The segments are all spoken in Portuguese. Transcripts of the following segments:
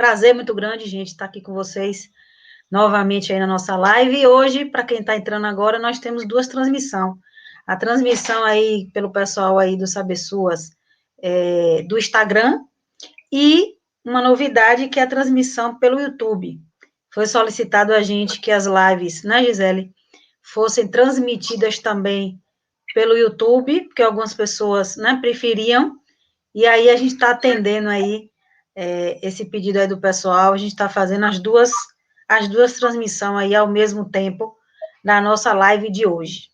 prazer muito grande, gente, estar aqui com vocês novamente aí na nossa live. E hoje, para quem está entrando agora, nós temos duas transmissões. A transmissão aí pelo pessoal aí do Saber Suas, do Instagram, e uma novidade que é a transmissão pelo YouTube. Foi solicitado a gente que as lives, né, Gisele, fossem transmitidas também pelo YouTube, porque algumas pessoas, né, preferiam, e aí a gente está atendendo aí esse pedido aí do pessoal, a gente está fazendo as duas transmissões aí ao mesmo tempo na nossa live de hoje.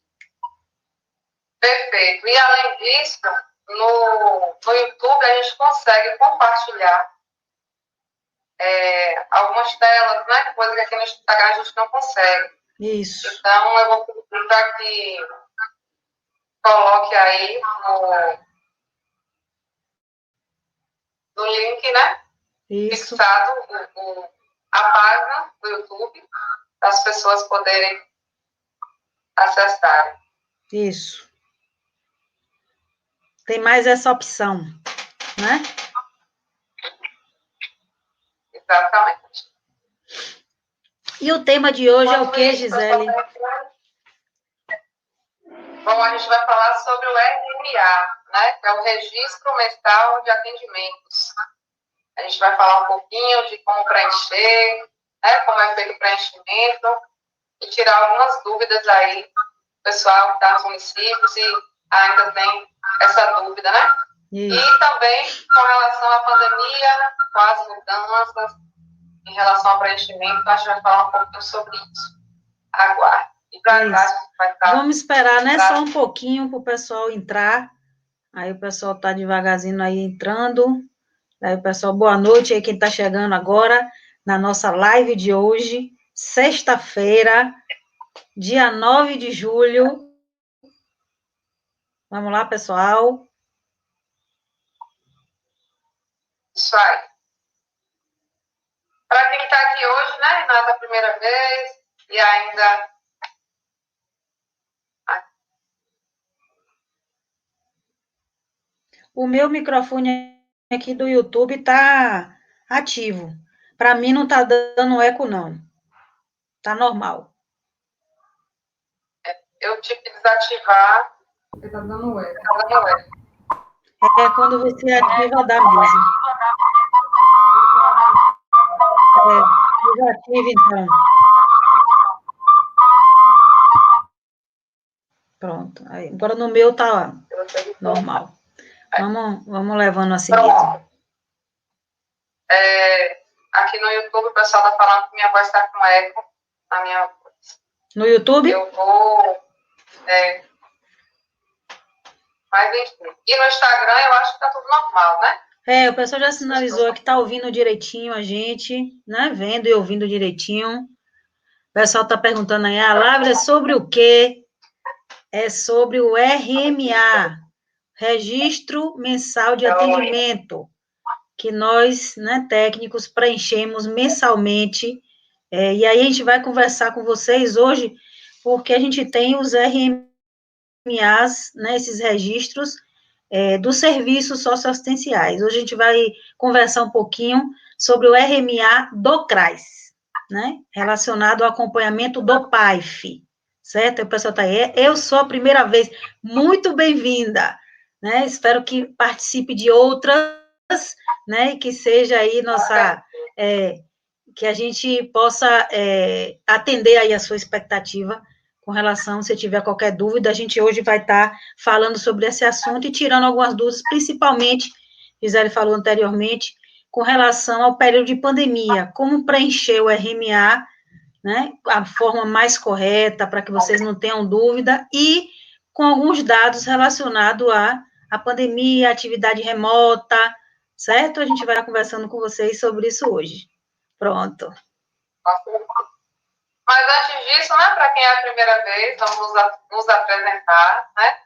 Perfeito. E além disso, no YouTube a gente consegue compartilhar algumas telas, né? Coisa que aqui no Instagram a gente não consegue. Isso. Então, eu vou pedir para que coloque aí no link, né? Isso. Fixado a página do YouTube para as pessoas poderem acessar. Isso. Tem mais essa opção, né? Exatamente. E o tema de hoje é o que, Gisele? Bom, a gente vai falar sobre o RMA, né? Que é o Registro Mensal de Atendimentos. A gente vai falar um pouquinho de como preencher, né? Como é feito o preenchimento e tirar algumas dúvidas aí do pessoal que está nos municípios e ainda tem essa dúvida, né? Isso. E também com relação à pandemia, com as mudanças em relação ao preenchimento, a gente vai falar um pouquinho sobre isso. Aguarde. E para cá, vamos esperar, né? Só um pouquinho para o pessoal entrar. Aí o pessoal está devagarzinho aí entrando. Aí o pessoal, boa noite aí quem está chegando agora na nossa live de hoje, sexta-feira, dia 9 de julho. Vamos lá, pessoal. Isso aí. Para quem está aqui hoje, né, não é da primeira vez e ainda... O meu microfone aqui do YouTube está ativo. Para mim não está dando eco, não. Está normal. Eu tive que desativar. Está dando eco. Está dando eco. Quando você ativa, dá mesmo. Desativa, então. Pronto. Aí, agora no meu tá normal. Vamos levando assim mesmo. Aqui no YouTube o pessoal está falando que minha voz está com eco na minha voz. No YouTube? Eu vou... Mas enfim. E no Instagram eu acho que está tudo normal, né? O pessoal já sinalizou que está ouvindo direitinho a gente, né? Vendo e ouvindo direitinho. O pessoal está perguntando aí, a live é sobre o quê? É sobre o RMA, Registro Mensal de Atendimento, que nós, né, técnicos, preenchemos mensalmente. E aí a gente vai conversar com vocês hoje, porque a gente tem os RMAs, né, esses registros, dos serviços socioassistenciais. Hoje a gente vai conversar um pouquinho sobre o RMA do CRAS, né, relacionado ao acompanhamento do PAIF, certo? O pessoal está aí. Eu sou a primeira vez, muito bem-vinda, né? Espero que participe de outras, né? E que seja aí que a gente possa atender aí a sua expectativa com relação, se tiver qualquer dúvida, a gente hoje vai estar falando sobre esse assunto e tirando algumas dúvidas, principalmente, Gisele falou anteriormente, com relação ao período de pandemia, como preencher o RMA, né, a forma mais correta, para que vocês não tenham dúvida, e com alguns dados relacionados à pandemia, atividade remota, certo? A gente vai estar conversando com vocês sobre isso hoje. Pronto. Mas antes disso, né, para quem é a primeira vez, vamos nos apresentar, né?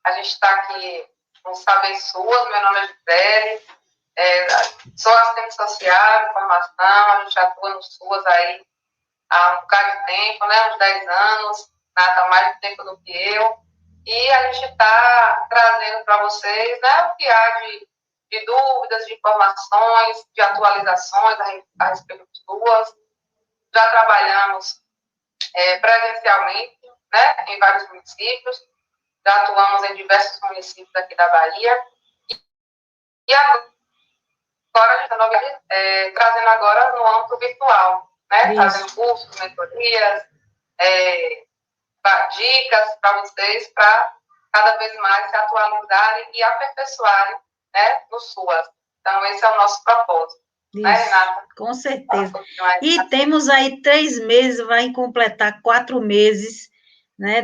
A gente está aqui com Saber Suas, meu nome é Gisele, sou assistente social, de formação, a gente atua no SUAS aí há um bocado de tempo, né, uns 10 anos, nada mais de tempo do que eu, e a gente está trazendo para vocês, né, o que há de de dúvidas, de informações, de atualizações a respeito de suas. Já trabalhamos presencialmente, né, em vários municípios, já atuamos em diversos municípios aqui da Bahia. E agora a gente está trazendo agora no âmbito virtual, né, fazendo cursos, mentorias, dicas para vocês, para cada vez mais se atualizarem e aperfeiçoarem, né, no SUAS. Então, esse é o nosso propósito. Isso, né, Renata? com certeza. E temos aí 3 meses, vai completar 4 meses, né,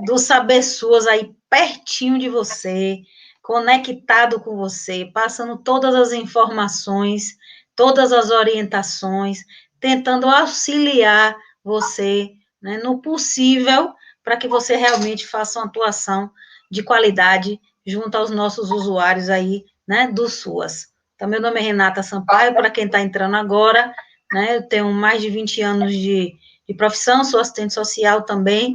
do Saber Suas aí pertinho de você, conectado com você, passando todas as informações, todas as orientações, tentando auxiliar você, né, no possível, para que você realmente faça uma atuação de qualidade junto aos nossos usuários aí, né, do SUAS. Então, meu nome é Renata Sampaio, para quem está entrando agora, né, eu tenho mais de 20 anos de profissão, sou assistente social também,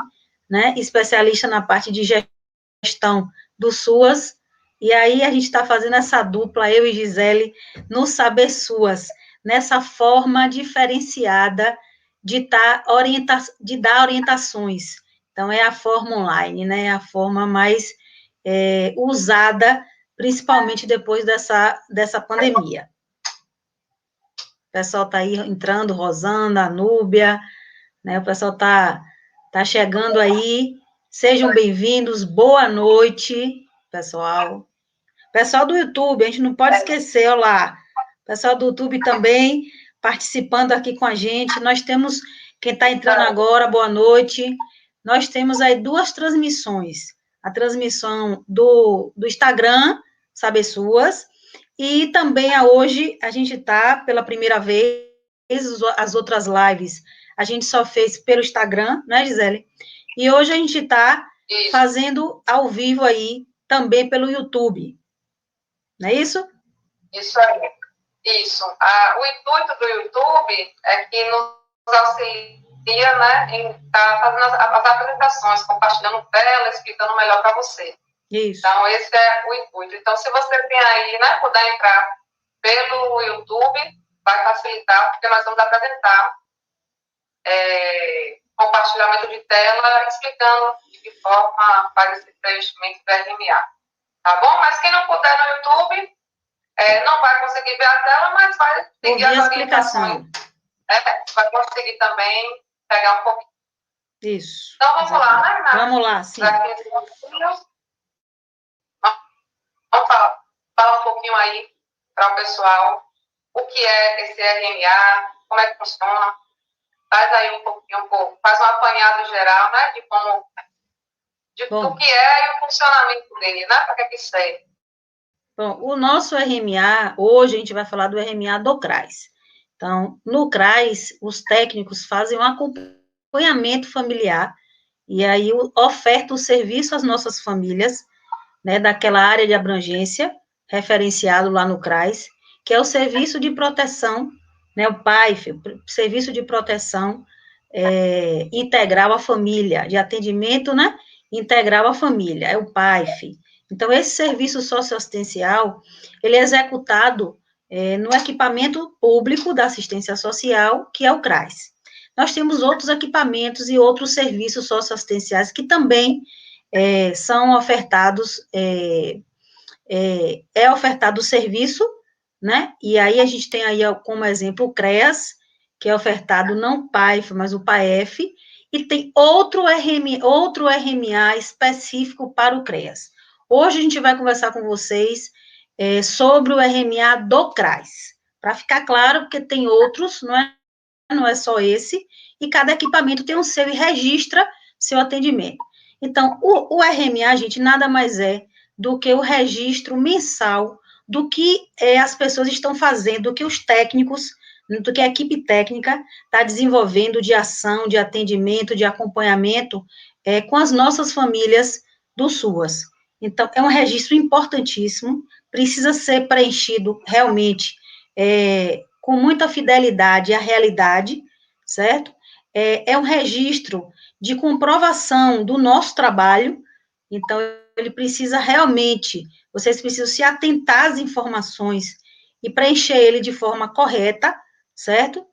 né, especialista na parte de gestão do SUAS, e aí a gente está fazendo essa dupla, eu e Gisele, no Saber SUAS, nessa forma diferenciada de dar orientações. Então, é a forma online, né, é a forma mais usada, principalmente depois dessa pandemia. O pessoal está aí entrando, Rosana, Núbia, né, o pessoal está chegando aí, sejam bem-vindos, boa noite, pessoal. Pessoal do YouTube, a gente não pode esquecer, olha lá, pessoal do YouTube também participando aqui com a gente, nós temos, quem está entrando agora, boa noite, nós temos aí 2 transmissões, a transmissão do Instagram, Saber Suas, e também hoje a gente está, pela primeira vez, as outras lives, a gente só fez pelo Instagram, né, Gisele? E hoje a gente está fazendo ao vivo aí, também pelo YouTube. Não é isso? Isso aí. Isso. O intuito do YouTube é que nos auxilia, né, em estar fazendo as apresentações, compartilhando tela, explicando melhor para você. Isso. Então, esse é o intuito. Então, se você tem aí, né, puder entrar pelo YouTube, vai facilitar, porque nós vamos apresentar compartilhamento de tela, explicando de que forma faz esse preenchimento do RMA. Tá bom? Mas quem não puder no YouTube, não vai conseguir ver a tela, mas vai seguir as orientações. Vai conseguir também pegar um pouquinho. Isso. Então, vamos lá, né, Renata? Vamos lá, sim. Vamos falar um pouquinho aí para o pessoal o que é esse RMA, como é que funciona. Faz aí um pouquinho, faz um apanhado geral, né, do que é e o funcionamento dele, né, para que serve. Bom, o nosso RMA, hoje a gente vai falar do RMA do CRAS. Então, no CRAS, os técnicos fazem um acompanhamento familiar e aí oferta o serviço às nossas famílias, né, daquela área de abrangência, referenciado lá no CRAS, que é o serviço de proteção, né, o PAIF, o serviço de proteção integral à família, de atendimento, né, integral à família, é o PAIF. Então, esse serviço socioassistencial, ele é executado no equipamento público da assistência social, que é o CRAS. Nós temos outros equipamentos e outros serviços socioassistenciais que também são ofertados, ofertado o serviço, né? E aí a gente tem aí como exemplo o CREAS, que é ofertado não o PAIF, mas o PAEF, e tem outro RMA específico para o CREAS. Hoje a gente vai conversar com vocês sobre o RMA do CRAS, para ficar claro, porque tem outros, não é só esse, e cada equipamento tem um seu e registra seu atendimento. Então, o RMA, gente, nada mais é do que o registro mensal do que as pessoas estão fazendo, do que os técnicos, do que a equipe técnica está desenvolvendo de ação, de atendimento, de acompanhamento com as nossas famílias do SUAS. Então, é um registro importantíssimo, precisa ser preenchido realmente com muita fidelidade à realidade, certo? É um registro de comprovação do nosso trabalho, então, ele precisa realmente, vocês precisam se atentar às informações e preencher ele de forma correta, certo?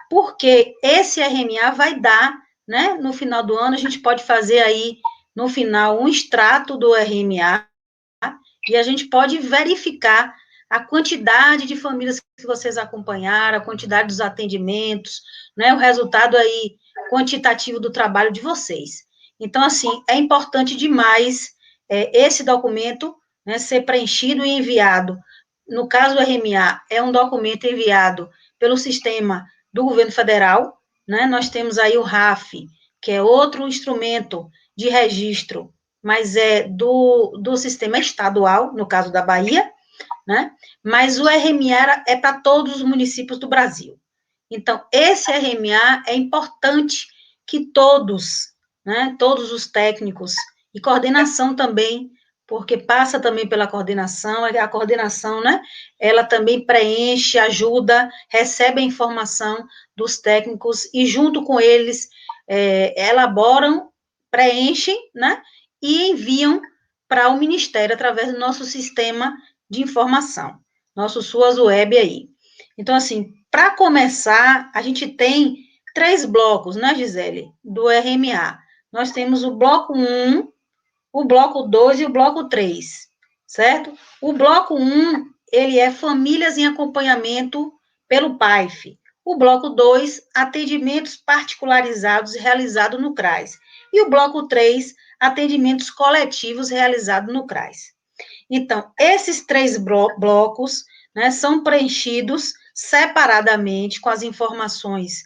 Porque esse RMA vai dar, né, no final do ano, a gente pode fazer aí, no final, um extrato do RMA, e a gente pode verificar a quantidade de famílias que vocês acompanharam, a quantidade dos atendimentos, né, o resultado aí quantitativo do trabalho de vocês. Então, assim, é importante demais esse documento, né, ser preenchido e enviado. No caso do RMA, é um documento enviado pelo sistema do governo federal, né, nós temos aí o RAF, que é outro instrumento de registro, mas é do sistema estadual, no caso da Bahia, né? Mas o RMA é para todos os municípios do Brasil. Então, esse RMA é importante que todos, né, todos os técnicos, e coordenação também, porque passa também pela coordenação, a coordenação, né, ela também preenche, ajuda, recebe a informação dos técnicos, e junto com eles, elaboram, preenchem, né, e enviam para o Ministério, através do nosso sistema de informação, nosso SUAS Web aí. Então, assim, para começar, a gente tem 3 blocos, né, Gisele, do RMA. Nós temos o bloco 1, o bloco 2 e o bloco 3, certo? O bloco 1, ele é famílias em acompanhamento pelo PAIF. O bloco 2, atendimentos particularizados realizados no CRAS. E o bloco 3, atendimentos coletivos realizados no CRAS. Então, esses 3 blocos, né, são preenchidos separadamente com as informações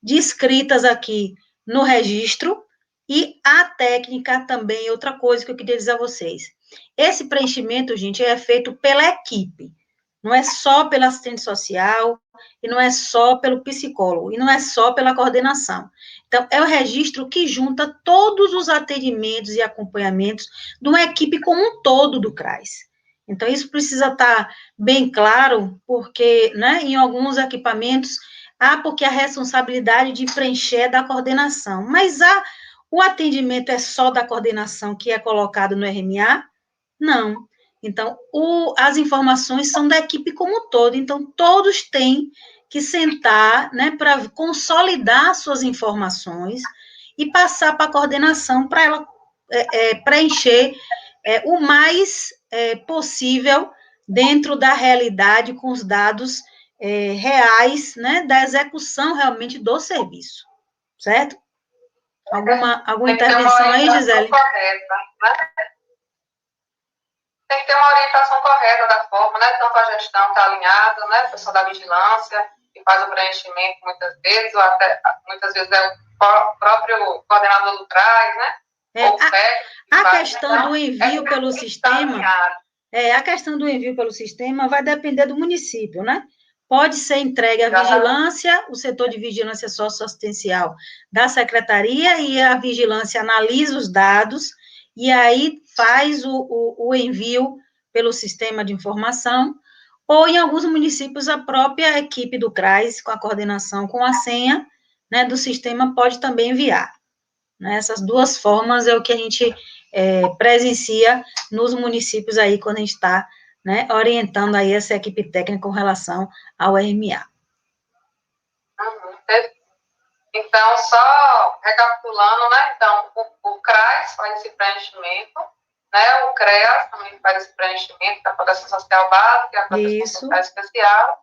descritas aqui no registro, e a técnica também, outra coisa que eu queria dizer a vocês. Esse preenchimento, gente, é feito pela equipe, não é só pela assistente social, e não é só pelo psicólogo, e não é só pela coordenação. Então, é o registro que junta todos os atendimentos e acompanhamentos de uma equipe como um todo do CRAS. Então, isso precisa estar bem claro, porque, né, em alguns equipamentos, porque a responsabilidade de preencher é da coordenação, mas o atendimento é só da coordenação que é colocado no RMA? Não. Então, as informações são da equipe como um todo, então todos têm que sentar, né, para consolidar suas informações e passar para a coordenação para ela preencher o mais possível dentro da realidade, com os dados reais, né, da execução realmente do serviço, certo? Alguma intervenção aí, Gisele? Correta, né? Tem que ter uma orientação correta da forma, né? Tanto a gestão está alinhada, né? A pessoa da vigilância, que faz o preenchimento muitas vezes, ou até muitas vezes é o próprio coordenador do CRAS, né? Ou o técnico. A questão do envio pelo sistema, a questão do envio pelo sistema vai depender do município, né? Pode ser entregue à vigilância, o setor de vigilância socioassistencial da secretaria, e a vigilância analisa os dados, e aí faz o envio pelo sistema de informação, ou em alguns municípios a própria equipe do CRAS, com a coordenação com a senha, né, do sistema, pode também enviar. Né? Essas duas formas é o que a gente presencia nos municípios aí, quando a gente está, né, orientando aí essa equipe técnica com relação ao RMA. Então, só recapitulando, né, então, o CRAS faz esse preenchimento, né, o CREAS também faz esse preenchimento da proteção social básica, a proteção social especial,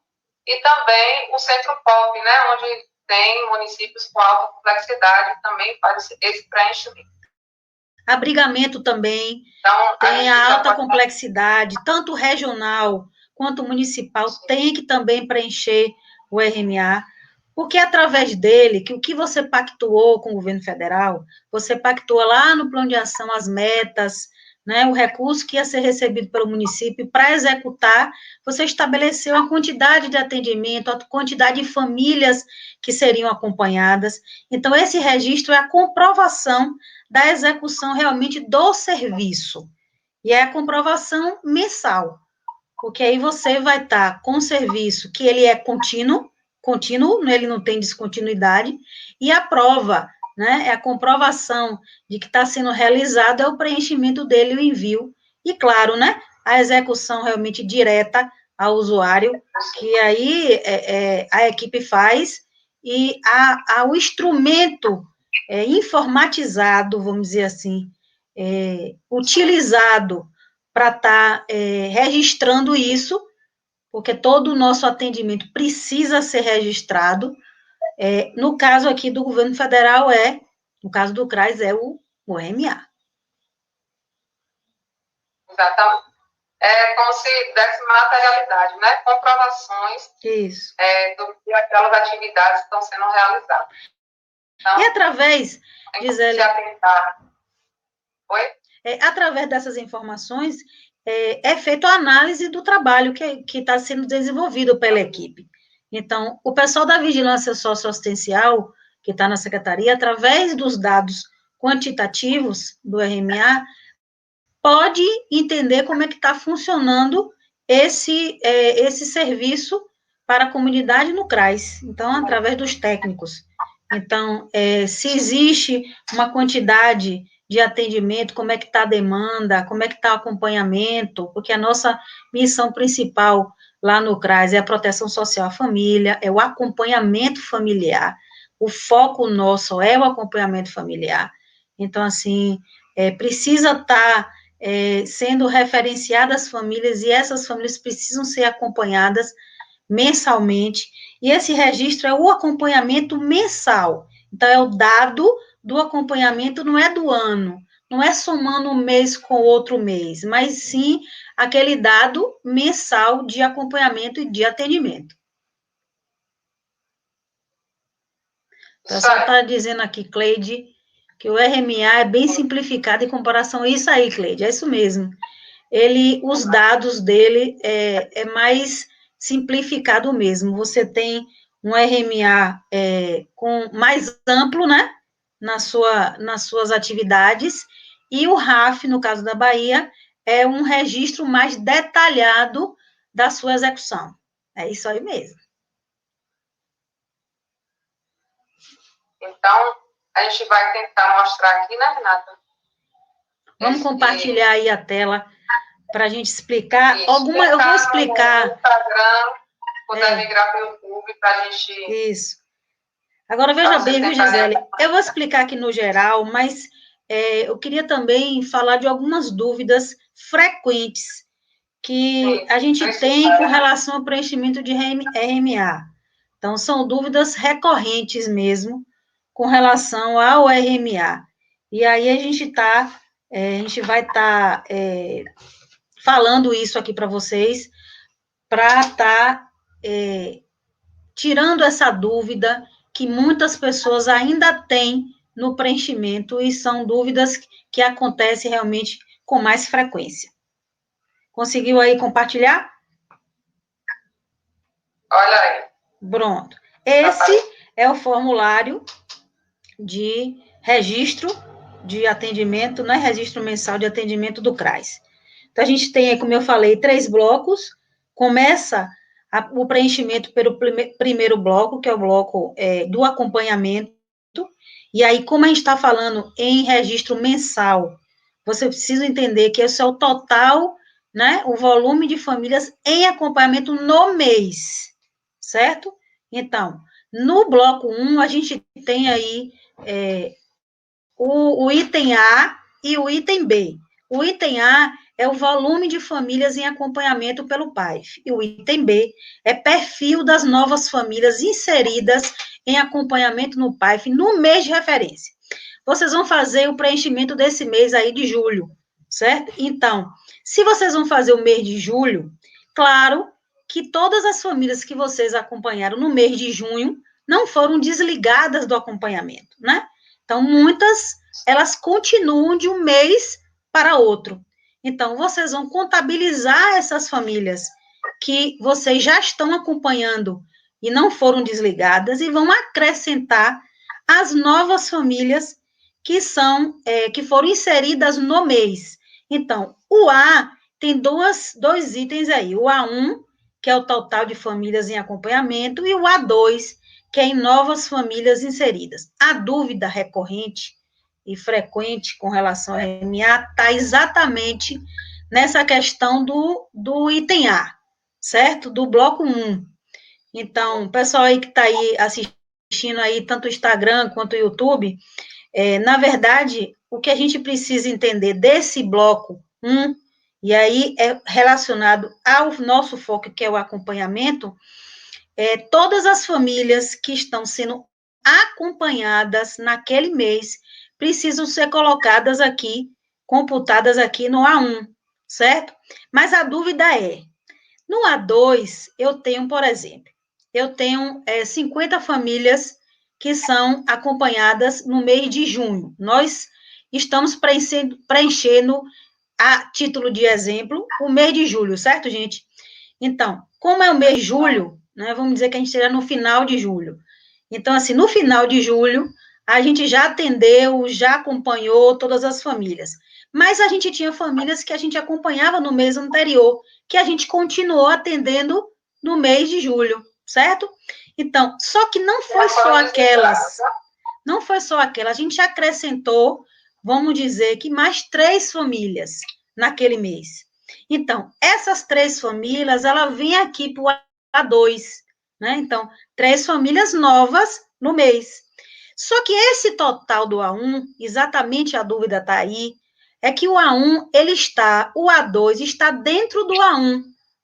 e também o Centro POP, né, onde tem municípios com alta complexidade, também faz esse preenchimento. Abrigamento também, então, tem a alta complexidade, tanto regional quanto municipal, tem que também preencher o RMA, porque é através dele, que o que você pactuou com o governo federal, você pactua lá no plano de ação as metas, né, o recurso que ia ser recebido pelo município para executar, você estabeleceu a quantidade de atendimento, a quantidade de famílias que seriam acompanhadas. Então, esse registro é a comprovação da execução realmente do serviço, e é a comprovação mensal, porque aí você vai estar com o serviço que ele é contínuo, ele não tem descontinuidade, e a prova né? É a comprovação de que está sendo realizado, é o preenchimento dele, o envio. E, claro, né? A execução realmente direta ao usuário, que aí a equipe faz, e o instrumento informatizado, vamos dizer assim, utilizado para estar registrando isso, porque todo o nosso atendimento precisa ser registrado. No caso aqui do governo federal, no caso do CRAS, é o RMA. Exatamente. É como se desse materialidade, né? Comprovações Isso. do que aquelas atividades estão sendo realizadas. Então, e através, Gisele, se atentar. Oi? Através dessas informações, é feita a análise do trabalho que está sendo desenvolvido pela equipe. Então, o pessoal da vigilância socioassistencial, que está na secretaria, através dos dados quantitativos do RMA, pode entender como é que está funcionando esse serviço para a comunidade no CRAS, então, através dos técnicos. Então, se existe uma quantidade de atendimento, como é que está a demanda, como é que está o acompanhamento, porque a nossa missão principal lá no CRAS é a proteção social à família, é o acompanhamento familiar, o foco nosso é o acompanhamento familiar. Então, assim, precisa estar sendo referenciadas as famílias, e essas famílias precisam ser acompanhadas mensalmente, e esse registro é o acompanhamento mensal. Então, é o dado do acompanhamento, não é do ano, não é somando um mês com outro mês, mas sim aquele dado mensal de acompanhamento e de atendimento. O pessoal está dizendo aqui, Cleide, que o RMA é bem simplificado em comparação a isso aí, Cleide, é isso mesmo. Os dados dele é mais simplificado mesmo. Você tem um RMA mais amplo, né, nas suas atividades, e o RAF, no caso da Bahia, é um registro mais detalhado da sua execução. É isso aí mesmo. Então, a gente vai tentar mostrar aqui, né, Renata? Vamos compartilhar aí a tela para a gente explicar. Eu vou explicar. No Instagram, puder migrar para o YouTube para a gente. Isso. Agora, veja bem, viu, Gisele? Eu vou explicar aqui no geral, mas eu queria também falar de algumas dúvidas frequentes que a gente tem com relação ao preenchimento de RMA. Então, são dúvidas recorrentes mesmo com relação ao RMA. E aí a gente vai estar falando isso aqui para vocês, para estar tirando essa dúvida que muitas pessoas ainda têm no preenchimento, e são dúvidas que acontecem realmente com mais frequência. Conseguiu aí compartilhar? Olha aí. Pronto. Esse é o formulário de registro de atendimento, não é registro mensal de atendimento do CRAS. Então, a gente tem, como eu falei, 3 blocos. Começa o preenchimento pelo primeiro bloco, que é o bloco do acompanhamento. E aí, como a gente está falando em registro mensal, você precisa entender que esse é o total, né, o volume de famílias em acompanhamento no mês, certo? Então, no bloco 1, a gente tem aí o item A e o item B. O item A é o volume de famílias em acompanhamento pelo PAIF. E o item B é perfil das novas famílias inseridas em acompanhamento no PAIF no mês de referência. Vocês vão fazer o preenchimento desse mês aí de julho, certo? Então, se vocês vão fazer o mês de julho, claro que todas as famílias que vocês acompanharam no mês de junho não foram desligadas do acompanhamento, né? Então, muitas, elas continuam de um mês para outro. Então, vocês vão contabilizar essas famílias que vocês já estão acompanhando e não foram desligadas, e vão acrescentar as novas famílias que foram inseridas no mês. Então, o A tem dois itens aí, o A1, que é o total de famílias em acompanhamento, e o A2, que é em novas famílias inseridas. A dúvida recorrente e frequente com relação ao RMA está exatamente nessa questão do item A, certo? Do bloco 1. Então, o pessoal aí que está aí assistindo aí, tanto o Instagram quanto o YouTube, na verdade, o que a gente precisa entender desse bloco 1, e aí é relacionado ao nosso foco, que é o acompanhamento, todas as famílias que estão sendo acompanhadas naquele mês precisam ser colocadas aqui, computadas aqui no A1, certo? Mas a dúvida é, no A2, eu tenho, por exemplo, eu tenho 50 famílias que são acompanhadas no mês de junho. Nós estamos preenchendo, a título de exemplo, o mês de julho, certo, gente? Então, como é o mês de julho, né, vamos dizer que a gente esteja no final de julho. Então, assim, no final de julho, a gente já atendeu, já acompanhou todas as famílias. Mas a gente tinha famílias que a gente acompanhava no mês anterior, que a gente continuou atendendo no mês de julho, certo? Então, só que não foi só aquelas, a gente acrescentou, vamos dizer que mais 3 famílias naquele mês. Então, essas 3 famílias, ela vem aqui para o A2, né? Então, 3 famílias novas no mês. Só que esse total do A1, exatamente a dúvida está aí, é que o A1, o A2 está dentro do A1.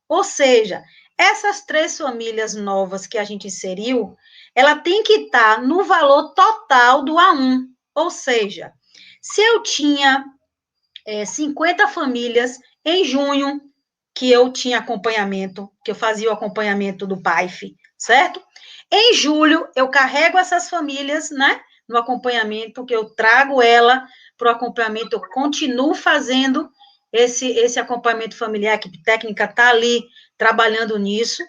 Ou seja, essas 3 famílias novas que a gente inseriu, ela tem que estar no valor total do A1. Ou seja, se eu tinha 50 famílias em junho, que eu tinha acompanhamento, que eu fazia o acompanhamento do PAIF, certo? Em julho, eu carrego essas famílias, né, no acompanhamento, que eu trago ela para o acompanhamento, eu continuo fazendo esse acompanhamento familiar, a equipe técnica está ali trabalhando nisso,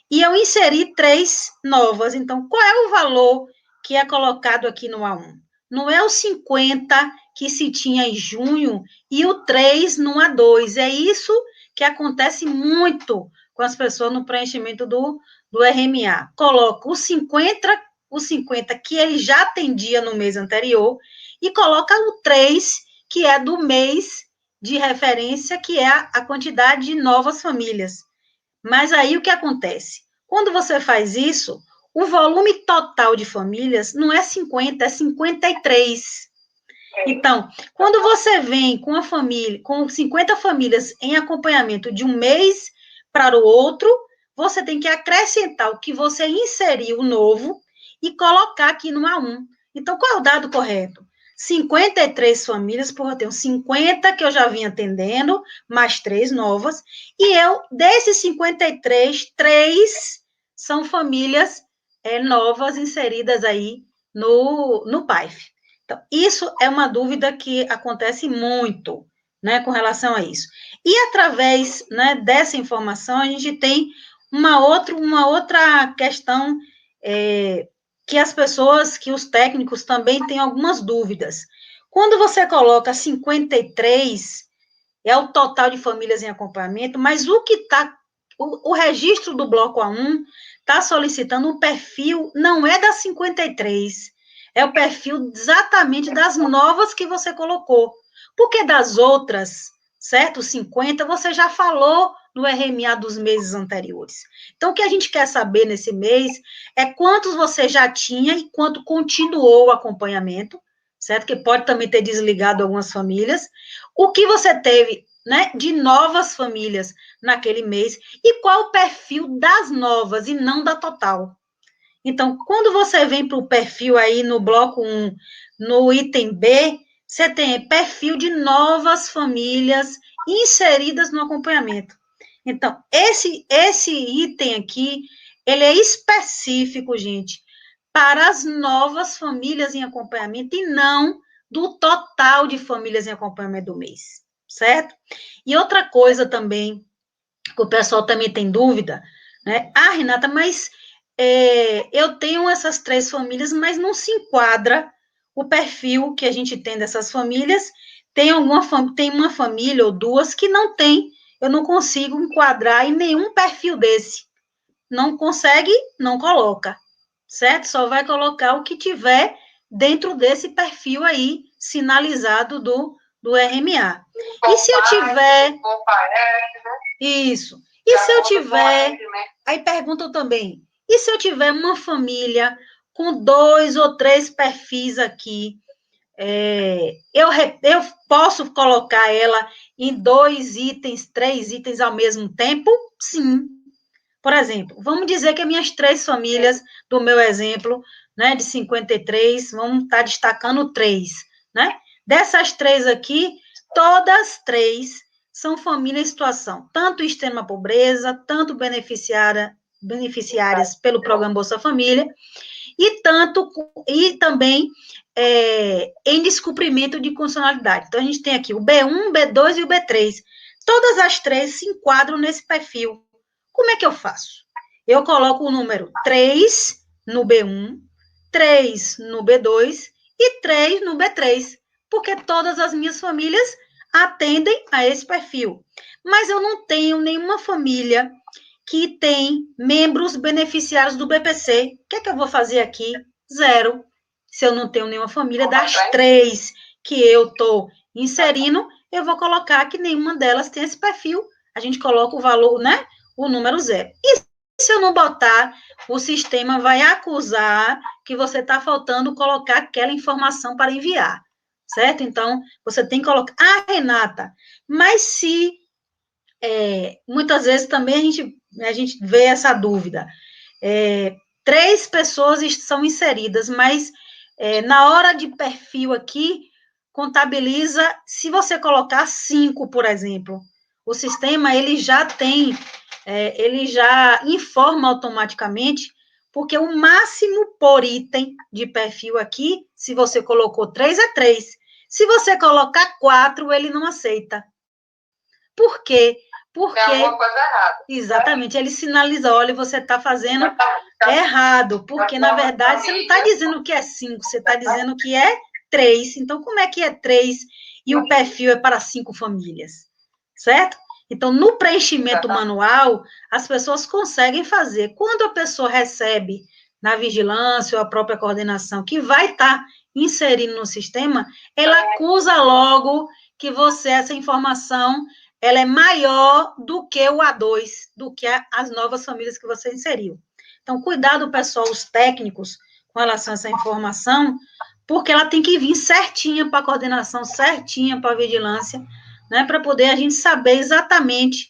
e eu inseri 3 novas. Então, qual é o valor que é colocado aqui no A1? Não é os 50 que se tinha em junho e o 3 no A2. É isso que acontece muito com as pessoas no preenchimento do RMA. Coloca os 50 que ele já atendia no mês anterior e coloca o 3, que é do mês de referência, que é a quantidade de novas famílias. Mas aí o que acontece? Quando você faz isso, o volume total de famílias não é 50, é 53. Então, quando você vem com a família, com 50 famílias em acompanhamento de um mês para o outro, você tem que acrescentar o que você inseriu novo e colocar aqui no A1. Então, qual é o dado correto? 53 famílias, porque eu tenho 50 que eu já vim atendendo, mais 3 novas, e desses 53, 3 são famílias novas inseridas aí no PAIF. Então, isso é uma dúvida que acontece muito, né, com relação a isso. E através, né, dessa informação, a gente tem uma outra questão que as pessoas, que os técnicos também têm algumas dúvidas. Quando você coloca 53, é o total de famílias em acompanhamento, mas o registro do bloco A1 está solicitando um perfil, não é das 53, é o perfil exatamente das novas que você colocou. Porque das outras, certo? 50, você já falou no RMA dos meses anteriores. Então, o que a gente quer saber nesse mês é quantos você já tinha e quanto continuou o acompanhamento, certo? Que pode também ter desligado algumas famílias. O que você teve, né, de novas famílias naquele mês e qual o perfil das novas e não da total. Então, quando você vem para o perfil aí no bloco 1, no item B, você tem perfil de novas famílias inseridas no acompanhamento. Então, esse item aqui, ele é específico, gente, para as novas famílias em acompanhamento e não do total de famílias em acompanhamento do mês, certo? E outra coisa também, que o pessoal também tem dúvida, né? Ah, Renata, mas eu tenho essas 3 famílias, mas não se enquadra o perfil que a gente tem dessas famílias. Tem uma família ou 2 que não tem, eu não consigo enquadrar em nenhum perfil desse. Não consegue, não coloca, certo? Só vai colocar o que tiver dentro desse perfil aí, sinalizado do RMA. E se eu tiver... Isso. E se eu tiver... Aí perguntam também, e se eu tiver uma família com 2 ou 3 perfis aqui, eu posso colocar ela em 2 itens, 3 itens ao mesmo tempo? Sim. Por exemplo, vamos dizer que as minhas 3 famílias, do meu exemplo, né, de 53, vamos estar destacando 3, né? Dessas 3 aqui, todas 3 são famílias em situação, tanto extrema pobreza, tanto beneficiárias pelo programa Bolsa Família, e também em descumprimento de condicionalidade. Então, a gente tem aqui o B1, o B2 e o B3. Todas as 3 se enquadram nesse perfil. Como é que eu faço? Eu coloco o número 3 no B1, 3 no B2 e 3 no B3, porque todas as minhas famílias atendem a esse perfil. Mas eu não tenho nenhuma família que tem membros beneficiários do BPC. O que é que eu vou fazer aqui? 0. Se eu não tenho nenhuma família, das 3 que eu estou inserindo, eu vou colocar que nenhuma delas tem esse perfil. A gente coloca o valor, né? O número 0. E se eu não botar, o sistema vai acusar que você está faltando colocar aquela informação para enviar, certo? Então, você tem que colocar... Ah, Renata, mas se... muitas vezes também a gente vê essa dúvida. 3 pessoas são inseridas, mas na hora de perfil aqui, contabiliza, se você colocar 5, por exemplo, o sistema, ele já tem, ele já informa automaticamente, porque o máximo por item de perfil aqui, se você colocou 3, é 3. Se você colocar 4, ele não aceita. Por quê? Porque... Tem alguma coisa errada. Exatamente, ele sinaliza, olha, você está fazendo errado, porque, na verdade, você não está dizendo que é 5, você está dizendo que é 3. Então, como é que é 3 e o perfil é para 5 famílias? Certo? Então, no preenchimento manual, as pessoas conseguem fazer. Quando a pessoa recebe na vigilância ou a própria coordenação, que vai estar inserindo no sistema, ela acusa logo que essa informação, ela é maior do que o A2, do que as novas famílias que você inseriu. Então, cuidado, pessoal, os técnicos, com relação a essa informação, porque ela tem que vir certinha para a coordenação, certinha para a vigilância, né, para poder a gente saber exatamente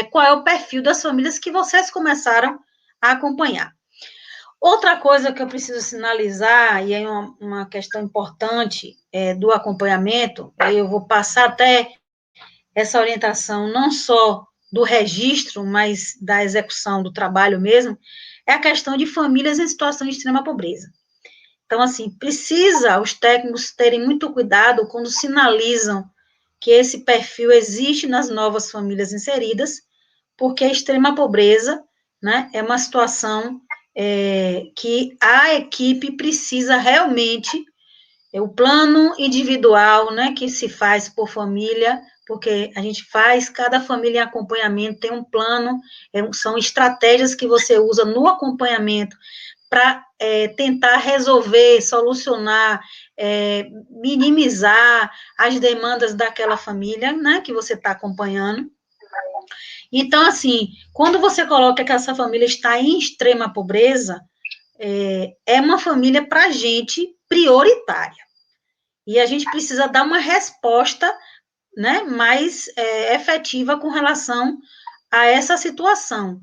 qual é o perfil das famílias que vocês começaram a acompanhar. Outra coisa que eu preciso sinalizar, e é uma questão importante do acompanhamento, eu vou passar até essa orientação não só do registro, mas da execução do trabalho mesmo, é a questão de famílias em situação de extrema pobreza. Então, assim, precisa os técnicos terem muito cuidado quando sinalizam que esse perfil existe nas novas famílias inseridas, porque a extrema pobreza, né, é uma situação que a equipe precisa realmente, o plano individual, né, que se faz por família, porque a gente faz, cada família em acompanhamento tem um plano, são estratégias que você usa no acompanhamento para tentar resolver, solucionar, minimizar as demandas daquela família, né, que você está acompanhando. Então, assim, quando você coloca que essa família está em extrema pobreza, é uma família para a gente prioritária. E a gente precisa dar uma resposta, né, mais efetiva com relação a essa situação.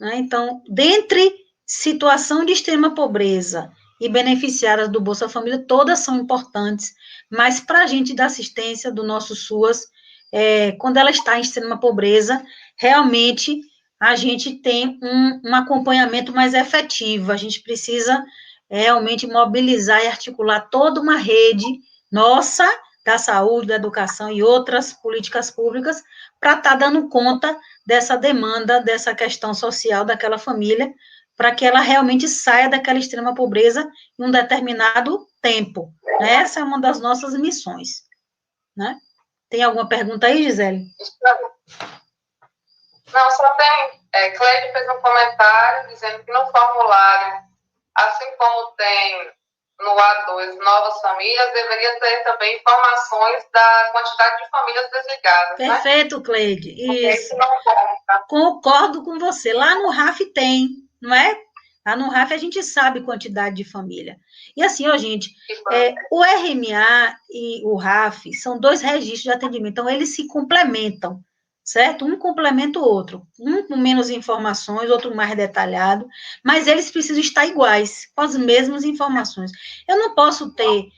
Né? Então, dentre situação de extrema pobreza e beneficiárias do Bolsa Família, todas são importantes, mas para a gente da assistência do nosso SUAS, quando ela está em extrema pobreza, realmente a gente tem um acompanhamento mais efetivo, a gente precisa realmente mobilizar e articular toda uma rede nossa, da saúde, da educação e outras políticas públicas, para estar dando conta dessa demanda, dessa questão social daquela família, para que ela realmente saia daquela extrema pobreza em um determinado tempo. Né? Essa é uma das nossas missões. Né? Tem alguma pergunta aí, Gisele? Não, só tem. Cleide fez um comentário dizendo que no formulário assim como tem no A2 novas famílias, deveria ter também informações da quantidade de famílias desligadas, Perfeito, né? Cleide. Isso. Não conta. Concordo com você. Lá no RAF tem, não é? Lá no RAF a gente sabe quantidade de família. E assim, ó, gente, o RMA e o RAF são dois registros de atendimento, então eles se complementam, certo? Um complementa o outro, um com menos informações, outro mais detalhado, mas eles precisam estar iguais, com as mesmas informações. Eu não posso ter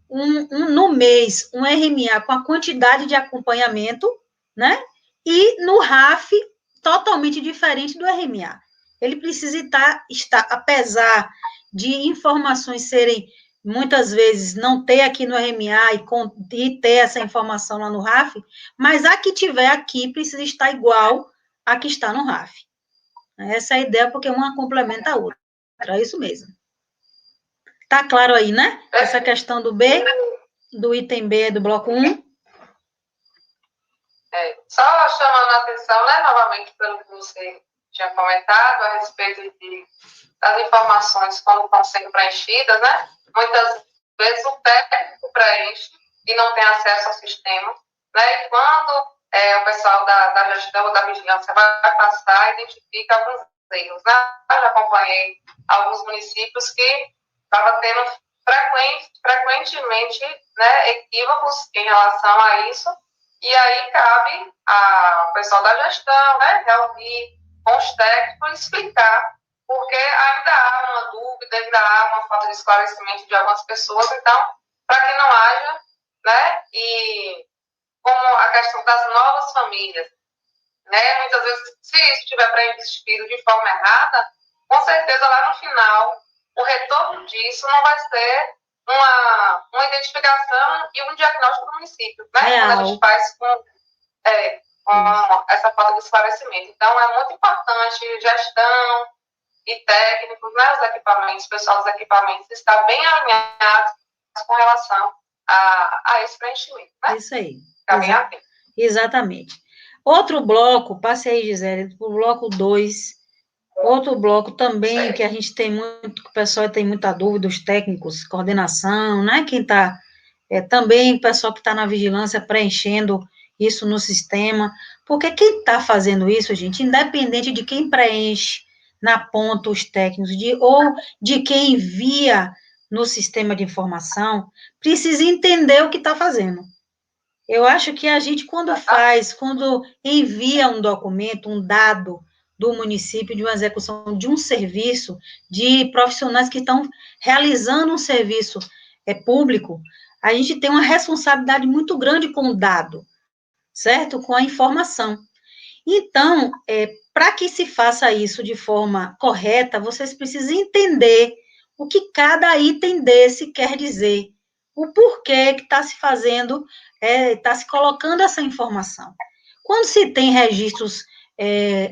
no mês um RMA com a quantidade de acompanhamento, né? E no RAF totalmente diferente do RMA. Ele precisa estar, apesar de informações serem, muitas vezes, não ter aqui no RMA e ter essa informação lá no RAF, mas a que tiver aqui precisa estar igual a que está no RAF. Essa é a ideia, porque uma complementa a outra. É isso mesmo. Tá claro aí, né? Essa questão do B, do item B do bloco 1. Só chamando a atenção, né, novamente, pelo que você tinha comentado a respeito das informações quando estão sendo preenchidas, né? Muitas vezes o técnico preenche e não tem acesso ao sistema, né? E quando o pessoal da gestão ou da vigilância vai passar, identifica alguns erros, né? Eu já acompanhei alguns municípios que estavam tendo frequentemente, né, equívocos em relação a isso. E aí cabe ao pessoal da gestão, né, reunir com os técnicos e explicar, porque ainda há uma dúvida, ainda há uma falta de esclarecimento de algumas pessoas, então, para que não haja, né, e como a questão das novas famílias, né, muitas vezes, se isso estiver preenchido de forma errada, com certeza lá no final, o retorno disso não vai ser uma identificação e um diagnóstico do município, né? Quando a gente faz com essa falta de esclarecimento. Então, é muito importante gestão e técnicos, né, os equipamentos, o pessoal dos equipamentos, estar bem alinhados com relação a esse preenchimento, né? Isso aí. Exatamente. Outro bloco, passe aí, Gisele, para o bloco 2. Outro bloco também que a gente tem muito, que o pessoal tem muita dúvida, os técnicos, coordenação, né? Quem está, também o pessoal que está na vigilância preenchendo isso no sistema, porque quem está fazendo isso, gente, independente de quem preenche na ponta os técnicos, ou de quem envia no sistema de informação, precisa entender o que está fazendo. Eu acho que a gente, quando envia um documento, um dado do município de uma execução de um serviço, de profissionais que estão realizando um serviço público, a gente tem uma responsabilidade muito grande com o dado, certo? Com a informação. Então, para que se faça isso de forma correta, vocês precisam entender o que cada item desse quer dizer, o porquê que está se fazendo, está se colocando essa informação. Quando se tem registros,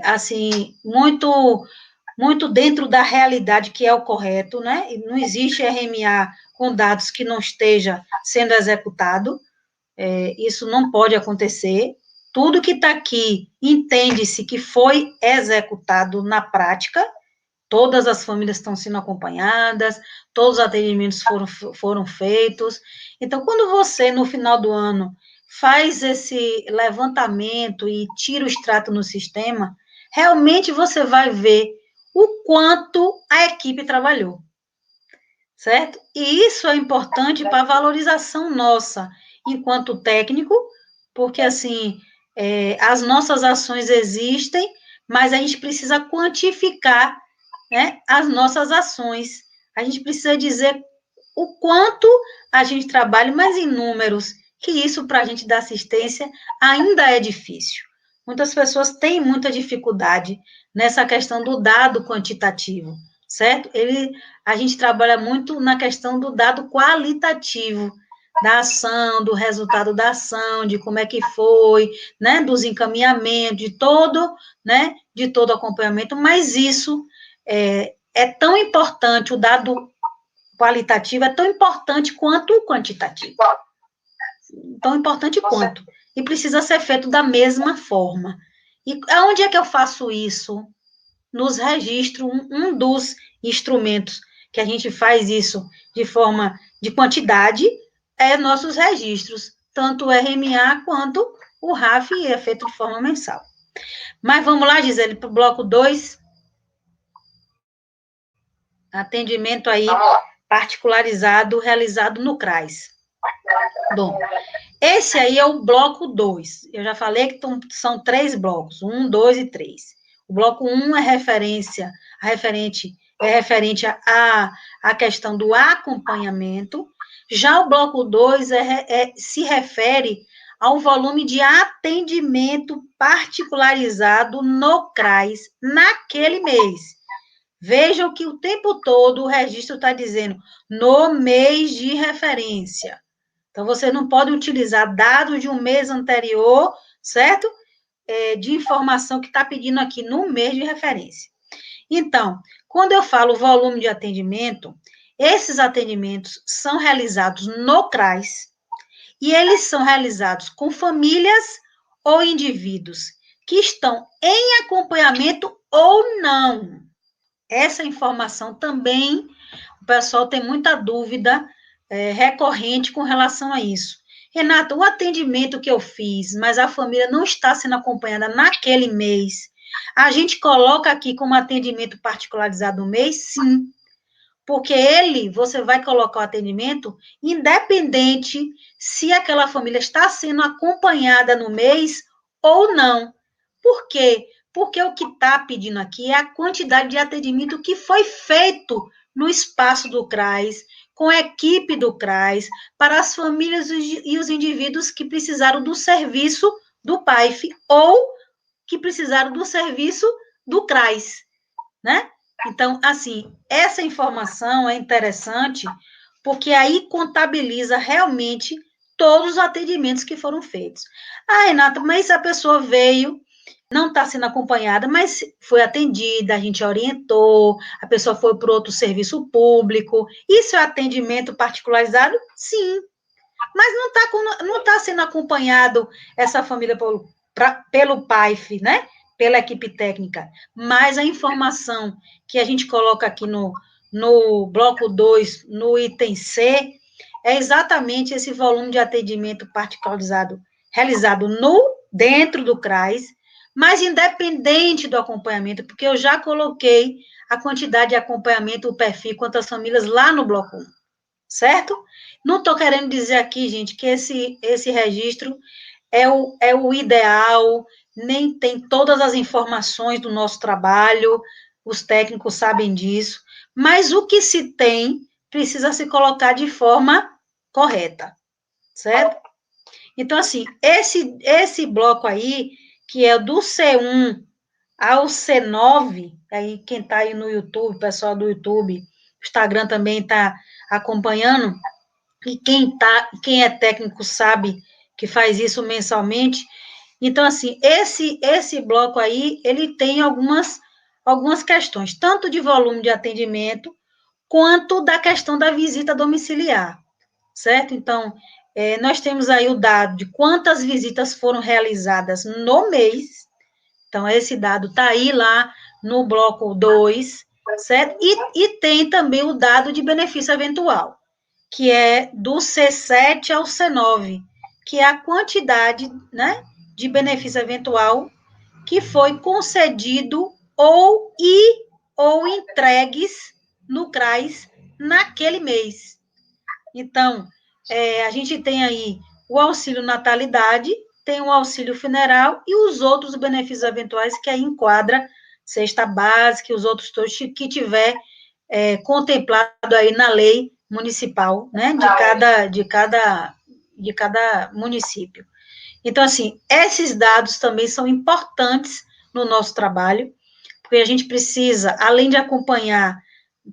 assim, muito dentro da realidade que é o correto, né? Não existe RMA com dados que não esteja sendo executado, isso não pode acontecer. Tudo que está aqui entende-se que foi executado na prática, todas as famílias estão sendo acompanhadas, todos os atendimentos foram feitos. Então, quando você, no final do ano, faz esse levantamento e tira o extrato no sistema, realmente você vai ver o quanto a equipe trabalhou, certo? E isso é importante para a valorização nossa, enquanto técnico, porque, assim, as nossas ações existem, mas a gente precisa quantificar, né, as nossas ações. A gente precisa dizer o quanto a gente trabalha, mas em números, que isso, para a gente dar assistência, ainda é difícil. Muitas pessoas têm muita dificuldade nessa questão do dado quantitativo, certo? A gente trabalha muito na questão do dado qualitativo, da ação, do resultado da ação, de como é que foi, né, dos encaminhamentos, de todo o acompanhamento, mas isso é tão importante, o dado qualitativo é tão importante quanto o quantitativo. Tão importante quanto. E precisa ser feito da mesma forma. E aonde é que eu faço isso? Nos registros, um dos instrumentos que a gente faz isso de forma de quantidade, é nossos registros, tanto o RMA quanto o RAF é feito de forma mensal. Mas vamos lá, Gisele, para o bloco 2. Atendimento aí particularizado, realizado no CRAS. Bom, esse aí é o bloco 2. Eu já falei que são 3 blocos, 1, 2 e 3. O bloco 1 é referente à questão do acompanhamento. Já o bloco 2 se refere ao volume de atendimento particularizado no CRAS naquele mês. Vejam que o tempo todo o registro está dizendo no mês de referência. Então, você não pode utilizar dados de um mês anterior, certo? De informação que está pedindo aqui no mês de referência. Então, quando eu falo volume de atendimento, esses atendimentos são realizados no CRAS e eles são realizados com famílias ou indivíduos que estão em acompanhamento ou não. Essa informação também, o pessoal tem muita dúvida recorrente com relação a isso. Renata, o atendimento que eu fiz, mas a família não está sendo acompanhada naquele mês, a gente coloca aqui como atendimento particularizado no mês? Sim. Porque você vai colocar o atendimento independente se aquela família está sendo acompanhada no mês ou não. Por quê? Porque o que está pedindo aqui é a quantidade de atendimento que foi feito no espaço do CRAS, com a equipe do CRAS, para as famílias e os indivíduos que precisaram do serviço do PAIF ou que precisaram do serviço do CRAS, né? Então, assim, essa informação é interessante porque aí contabiliza realmente todos os atendimentos que foram feitos. Ah, Renata, mas a pessoa veio, não está sendo acompanhada, mas foi atendida, a gente orientou, a pessoa foi para outro serviço público. Isso é atendimento particularizado? Sim. Mas não está sendo acompanhado essa família pelo PAIF, né? Pela equipe técnica. Mas a informação que a gente coloca aqui no bloco 2, no item C, é exatamente esse volume de atendimento particularizado realizado dentro do CRAS, mas independente do acompanhamento, porque eu já coloquei a quantidade de acompanhamento, o perfil, quantas famílias lá no bloco 1, certo? Não estou querendo dizer aqui, gente, que esse registro é o ideal, nem tem todas as informações do nosso trabalho, os técnicos sabem disso, mas o que se tem precisa se colocar de forma correta, certo? Então, assim, esse bloco aí, que é do C1 ao C9, aí quem está aí no YouTube, pessoal do YouTube, Instagram também está acompanhando, e quem é técnico sabe que faz isso mensalmente. Então, assim, esse bloco aí, ele tem algumas questões, tanto de volume de atendimento, quanto da questão da visita domiciliar, certo? Então, nós temos aí o dado de quantas visitas foram realizadas no mês. Então, esse dado está aí lá no bloco 2, certo? E tem também o dado de benefício eventual, que é do C7 ao C9, que é a quantidade, né, de benefício eventual que foi concedido ou entregues no CRAS naquele mês. Então, a gente tem aí o auxílio natalidade, tem o auxílio funeral e os outros benefícios eventuais que aí enquadra cesta básica e os outros todos que tiver contemplado aí na lei municipal, né, de cada município. Então, assim, esses dados também são importantes no nosso trabalho, porque a gente precisa, além de acompanhar,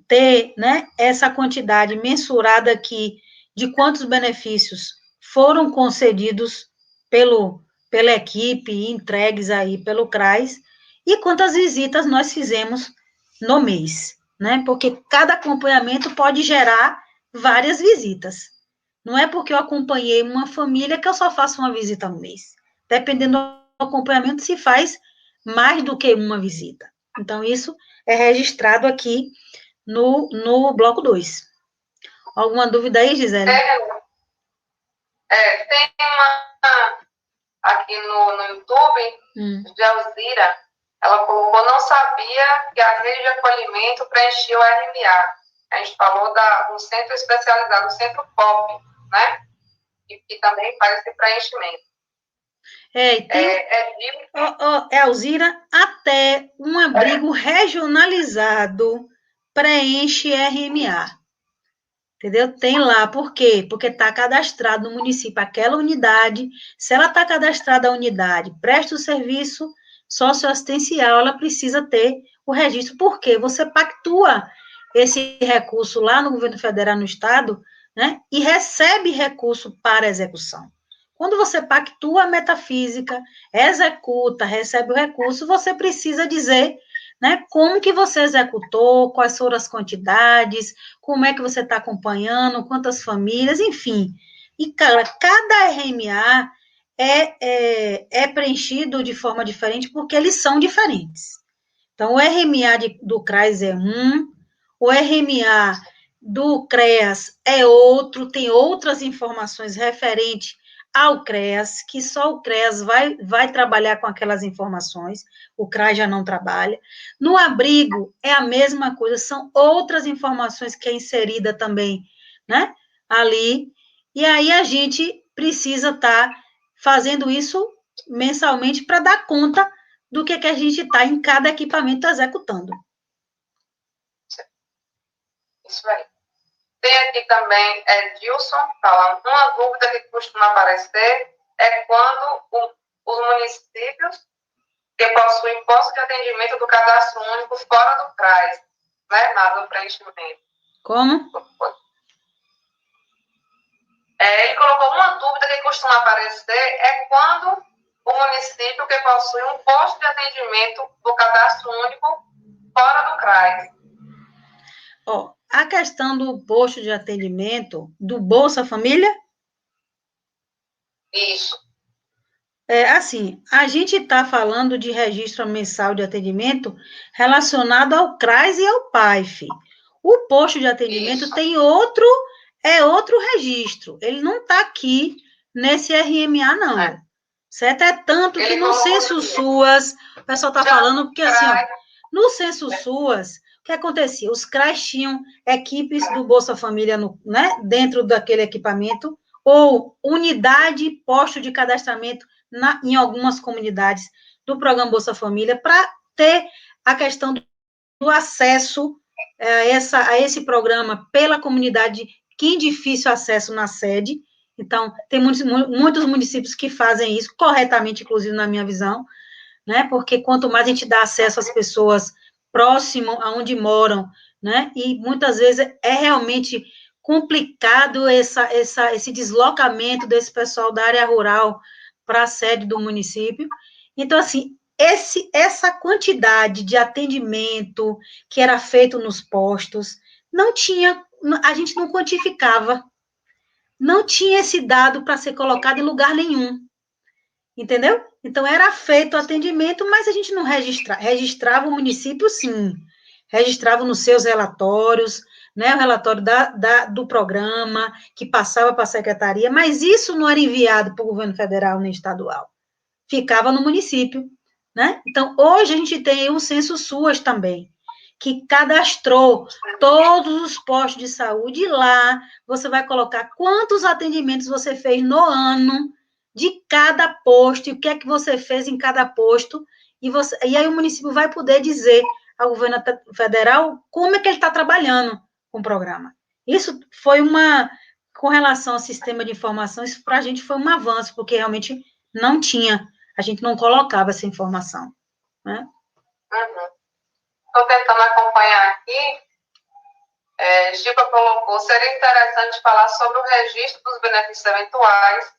ter, né, essa quantidade mensurada aqui de quantos benefícios foram concedidos pela equipe e entregues aí pelo CRAS, e quantas visitas nós fizemos no mês, né? Porque cada acompanhamento pode gerar várias visitas. Não é porque eu acompanhei uma família que eu só faço uma visita no mês. Dependendo do acompanhamento, se faz mais do que uma visita. Então, isso é registrado aqui no bloco 2. Alguma dúvida aí, Gisele? Tem uma aqui no YouTube, de Alzira, ela colocou, não sabia que a rede de acolhimento preenchia o RMA. A gente falou do centro especializado, o centro POP, né? Que também faz esse preenchimento. Alzira, até um abrigo regionalizado preenche RMA. Entendeu? Tem lá, por quê? Porque está cadastrado no município aquela unidade. Se ela está cadastrada a unidade, presta o serviço socioassistencial, ela precisa ter o registro. Por quê? Você pactua esse recurso lá no governo federal, no estado, né? E recebe recurso para execução. Quando você pactua a metafísica, executa, recebe o recurso, você precisa dizer, né, como que você executou, quais foram as quantidades, como é que você está acompanhando, quantas famílias, enfim. E, cara, cada RMA é preenchido de forma diferente porque eles são diferentes. Então, o RMA do CRAS é um, o RMA do CREAS é outro, tem outras informações referentes ao CREAS, que só o CREAS vai trabalhar com aquelas informações, o CRAS já não trabalha. No abrigo, é a mesma coisa, são outras informações que é inserida também, né, ali, e aí a gente precisa estar fazendo isso mensalmente para dar conta do que a gente está em cada equipamento executando. Isso aí. Tem aqui também Dilson falando, uma dúvida que costuma aparecer é quando os municípios que possuem posto de atendimento do cadastro único fora do CRAS, né, nada do preenchimento. Como? Ele colocou uma dúvida que costuma aparecer é quando o município que possui um posto de atendimento do cadastro único fora do CRAS. A questão do posto de atendimento do Bolsa Família? Isso. Assim, a gente está falando de registro mensal de atendimento relacionado ao CRAS e ao PAIF. O posto de atendimento Isso. tem outro registro. Ele não está aqui nesse RMA, não. Certo? É tanto que no Censo SUAS, o pessoal está falando, porque assim, no Censo SUAS, o que acontecia? Os CRAS tinham equipes do Bolsa Família, né, dentro daquele equipamento, ou unidade, posto de cadastramento em algumas comunidades do programa Bolsa Família, para ter a questão do acesso a esse programa pela comunidade que em difícil acesso na sede. Então, tem muitos municípios que fazem isso corretamente, inclusive na minha visão, né? Porque quanto mais a gente dá acesso às pessoas próximo aonde moram, né? E muitas vezes é realmente complicado esse deslocamento desse pessoal da área rural para a sede do município. Então, assim, essa quantidade de atendimento que era feito nos postos, a gente não quantificava, não tinha esse dado para ser colocado em lugar nenhum, entendeu? Então, era feito o atendimento, mas a gente não registrava o município, sim, registrava nos seus relatórios, né, o relatório do programa, que passava para a secretaria, mas isso não era enviado para o governo federal nem estadual, ficava no município, né? Então, hoje a gente tem o Censo SUAS também, que cadastrou todos os postos de saúde, e lá você vai colocar quantos atendimentos você fez no ano de cada posto, e o que é que você fez em cada posto, e aí o município vai poder dizer ao governo federal como é que ele está trabalhando com o programa. Isso foi com relação ao sistema de informação, isso para a gente foi um avanço, porque realmente não tinha, a gente não colocava essa informação, né? Estou tentando acompanhar aqui. Giba colocou, seria interessante falar sobre o registro dos benefícios eventuais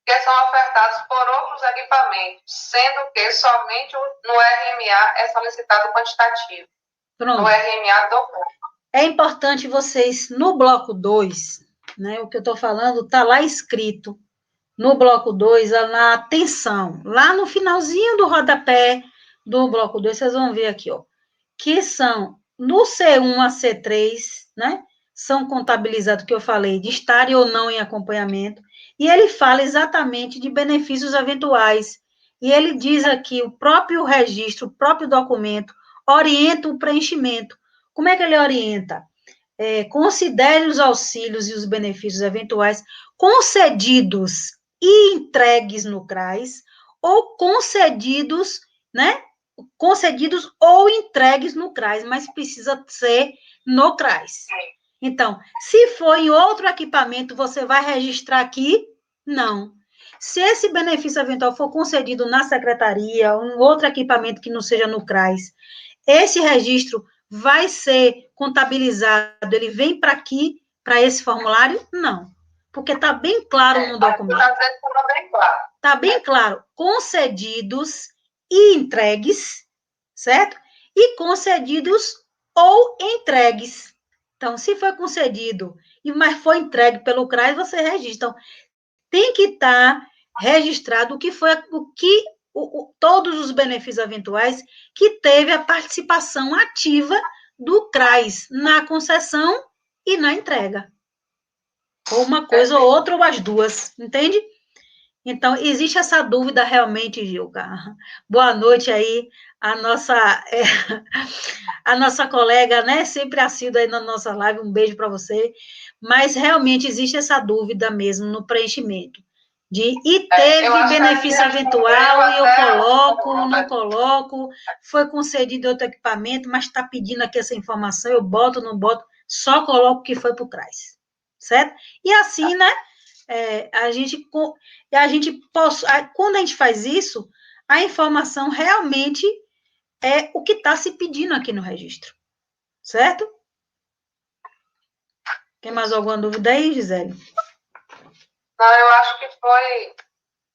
que são ofertados por outros equipamentos, sendo que somente no RMA é solicitado o quantitativo. Pronto. No RMA do... É importante vocês, no bloco 2, né, o que eu estou falando está lá escrito, no bloco 2, na atenção, lá no finalzinho do rodapé do bloco 2, vocês vão ver aqui, ó, que são no C1 a C3, né, são contabilizados, que eu falei, de estarem ou não em acompanhamento, e ele fala exatamente de benefícios eventuais. E ele diz aqui, o próprio registro, o próprio documento, orienta o preenchimento. Como é que ele orienta? Considere os auxílios e os benefícios eventuais concedidos e entregues no CRAS, ou concedidos, né? Concedidos ou entregues no CRAS, mas precisa ser no CRAS. Então, se for em outro equipamento, você vai registrar aqui? Não. Se esse benefício eventual for concedido na secretaria, ou em outro equipamento que não seja no CRAS, esse registro vai ser contabilizado, ele vem para aqui, para esse formulário? Não. Porque está bem claro no documento. Está bem claro. Concedidos e entregues, certo? E concedidos ou entregues. Então, se foi concedido, mas foi entregue pelo CRAS, você registra. Então, tem que estar registrado todos os benefícios eventuais que teve a participação ativa do CRAS na concessão e na entrega. Ou uma coisa ou outra, ou as duas, entende? Então, existe essa dúvida realmente, Gilca. Boa noite aí, a nossa colega, né, sempre assídua aí na nossa live, um beijo para você, mas realmente existe essa dúvida mesmo no preenchimento, e teve benefício eventual, e eu coloco, não coloco, foi concedido outro equipamento, mas está pedindo aqui essa informação, eu boto, não boto, só coloco que foi para o CRAS, certo? E assim, né, quando a gente faz isso, a informação realmente é o que está se pedindo aqui no registro, certo? Tem mais alguma dúvida aí, Gisele? Não, eu acho que foi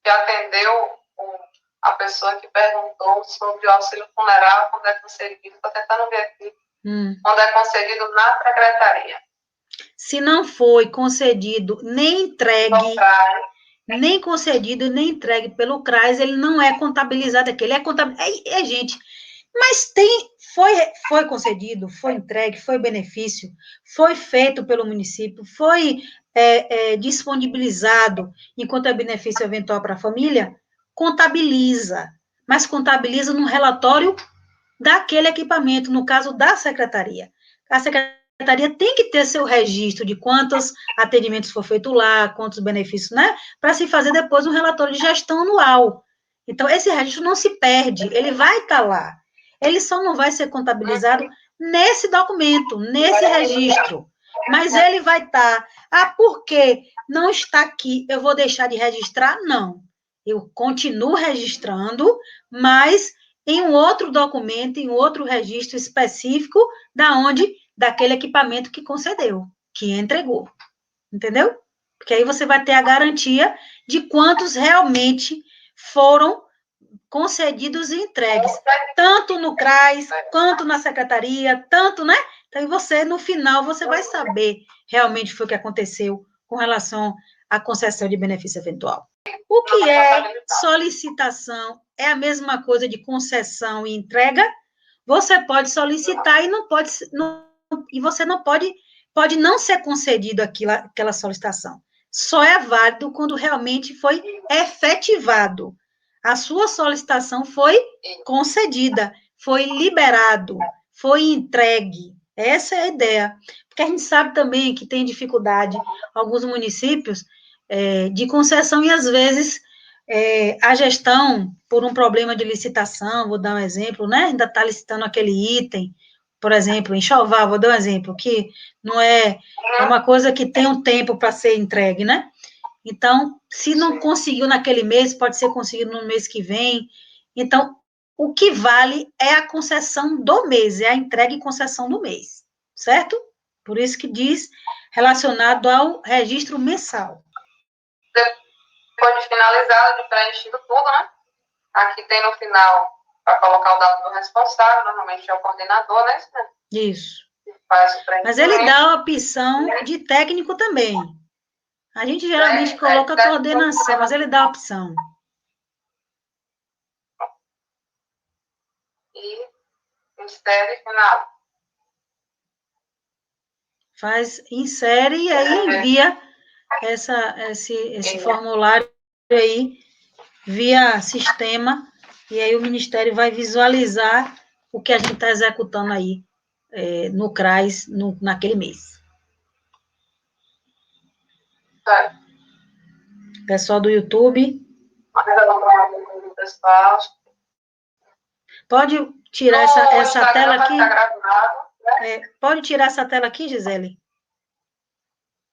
que atendeu a pessoa que perguntou sobre o auxílio funeral, quando é concedido, estou tentando ver aqui, quando é concedido na secretaria. Se não foi concedido nem entregue, nem concedido nem entregue pelo CRAS, ele não é contabilizado aqui, ele é contabilizado, gente, mas foi concedido, foi entregue, foi benefício, foi feito pelo município, foi disponibilizado enquanto é benefício eventual para a família, contabiliza, mas contabiliza no relatório daquele equipamento, no caso da secretaria. A secretaria tem que ter seu registro de quantos atendimentos for feito lá, quantos benefícios, né? Para se fazer depois um relatório de gestão anual. Então, esse registro não se perde, ele vai estar lá. Ele só não vai ser contabilizado nesse documento, nesse registro. Mas ele vai estar. Por que não está aqui? Eu vou deixar de registrar? Não. Eu continuo registrando, mas em um outro documento, em outro registro específico daquele equipamento que concedeu, que entregou. Entendeu? Porque aí você vai ter a garantia de quantos realmente foram concedidos e entregues, tanto no CRAS, quanto na secretaria, tanto, né? Então, você, no final, você vai saber realmente foi o que aconteceu com relação à concessão de benefício eventual. O que é solicitação? É a mesma coisa de concessão e entrega? Você pode solicitar e e você não pode não ser concedido aquela solicitação. Só é válido quando realmente foi efetivado. A sua solicitação foi concedida, foi liberado, foi entregue. Essa é a ideia. Porque a gente sabe também que tem dificuldade, alguns municípios, de concessão, e às vezes a gestão, por um problema de licitação, vou dar um exemplo, né? Ainda está licitando aquele item, por exemplo, enxoval, vou dar um exemplo, que não é uma coisa que tem um tempo para ser entregue, né? Então, se não conseguiu naquele mês, pode ser conseguido no mês que vem. Então, o que vale é a concessão do mês, é a entrega e concessão do mês, certo? Por isso que diz relacionado ao registro mensal. Depois de finalizado, de preenchido tudo, né? Aqui tem no final, para colocar o dado do responsável, normalmente é o coordenador, né? Isso. Mas ele dá a opção de técnico também. A gente geralmente coloca coordenação, mas ele dá a opção. E ministério final. insere e aí envia esse formulário aí via sistema, e aí o Ministério vai visualizar o que a gente está executando aí no CRAS naquele mês. Pessoal do YouTube. Pode tirar essa tela aqui? Pode tirar essa tela aqui, Gisele?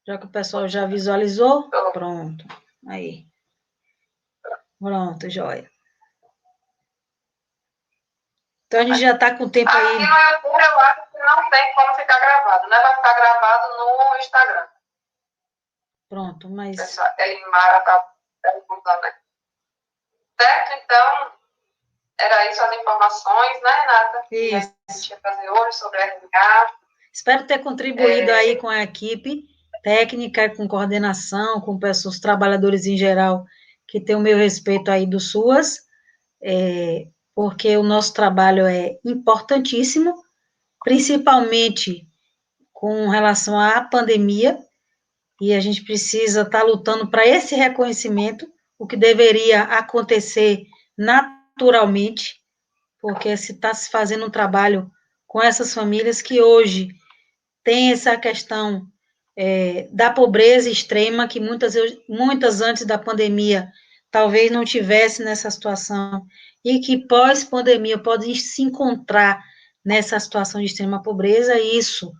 Já que o pessoal já visualizou? Pronto. Aí. Pronto, joia. Então, a gente já está com o tempo aí. Aqui no YouTube, eu acho que não tem como ficar gravado, né? Vai ficar gravado no Instagram. Pronto, mas... Pessoal, a Elimara está perguntando aqui. Certo? Então, era isso as informações, né, Renata? Isso. Que a gente ia fazer hoje sobre RNA. Espero ter contribuído aí com a equipe técnica, com coordenação, com os trabalhadores em geral, que tem o meu respeito aí do SUAS, porque o nosso trabalho é importantíssimo, principalmente com relação à pandemia, e a gente precisa estar lutando para esse reconhecimento, o que deveria acontecer naturalmente, porque se está se fazendo um trabalho com essas famílias que hoje tem essa questão da pobreza extrema, que muitas antes da pandemia talvez não tivesse nessa situação, e que pós-pandemia podem se encontrar nessa situação de extrema pobreza. Isso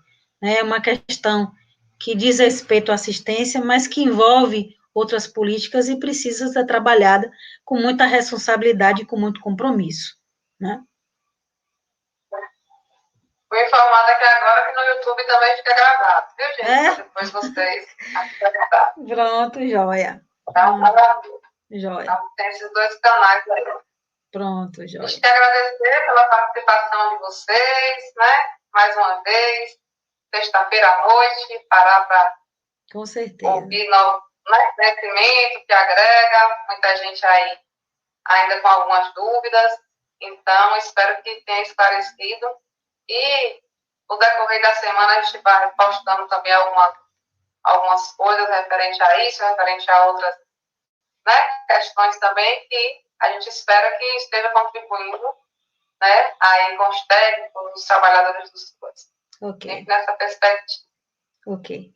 é uma questão que diz respeito à assistência, mas que envolve outras políticas e precisa ser trabalhada com muita responsabilidade e com muito compromisso, né? Fui informada que agora que no YouTube também fica gravado, viu, gente? Depois vocês... Pronto, joia. Joia. Tem esses dois canais aí. Pronto, joia. A gente quer agradecer pela participação de vocês, né? Mais uma vez. Sexta-feira à noite, parar para ouvir novo conhecimento que agrega, muita gente aí ainda com algumas dúvidas, então espero que tenha esclarecido, e no decorrer da semana a gente vai postando também algumas coisas referente a isso, referente a outras, né, questões também, que a gente espera que esteja contribuindo, né, aí com os técnicos, os trabalhadores dos cursos. Ok. Nessa perspectiva. Ok.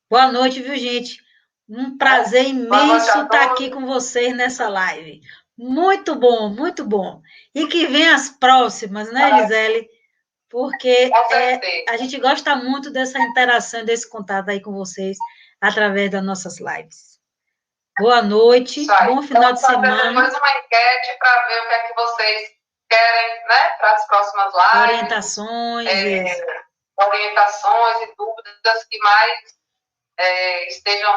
Boa noite, viu, gente? Um prazer imenso estar aqui com vocês nessa live. Muito bom, muito bom. E que venham as próximas, né, Gisele? Porque a gente gosta muito dessa interação, desse contato aí com vocês, através das nossas lives. Boa noite, bom final de semana. Depois uma enquete para ver o que é que vocês querem, né, para as próximas lives. Orientações e dúvidas que mais estejam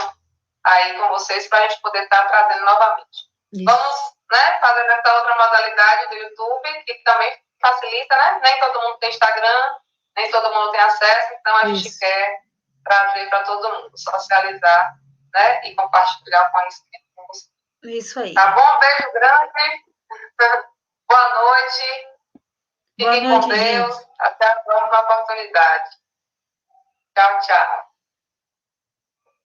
aí com vocês para a gente poder estar trazendo novamente. Isso. Vamos, né, fazer essa outra modalidade do YouTube, que também facilita, né? Nem todo mundo tem Instagram, nem todo mundo tem acesso, então a gente quer trazer para todo mundo, socializar, né, e compartilhar conhecimento com vocês. Isso aí. Tá bom? Beijo grande. Boa noite. Fiquem com Deus. Gente. Até a próxima oportunidade. Tchau, tchau.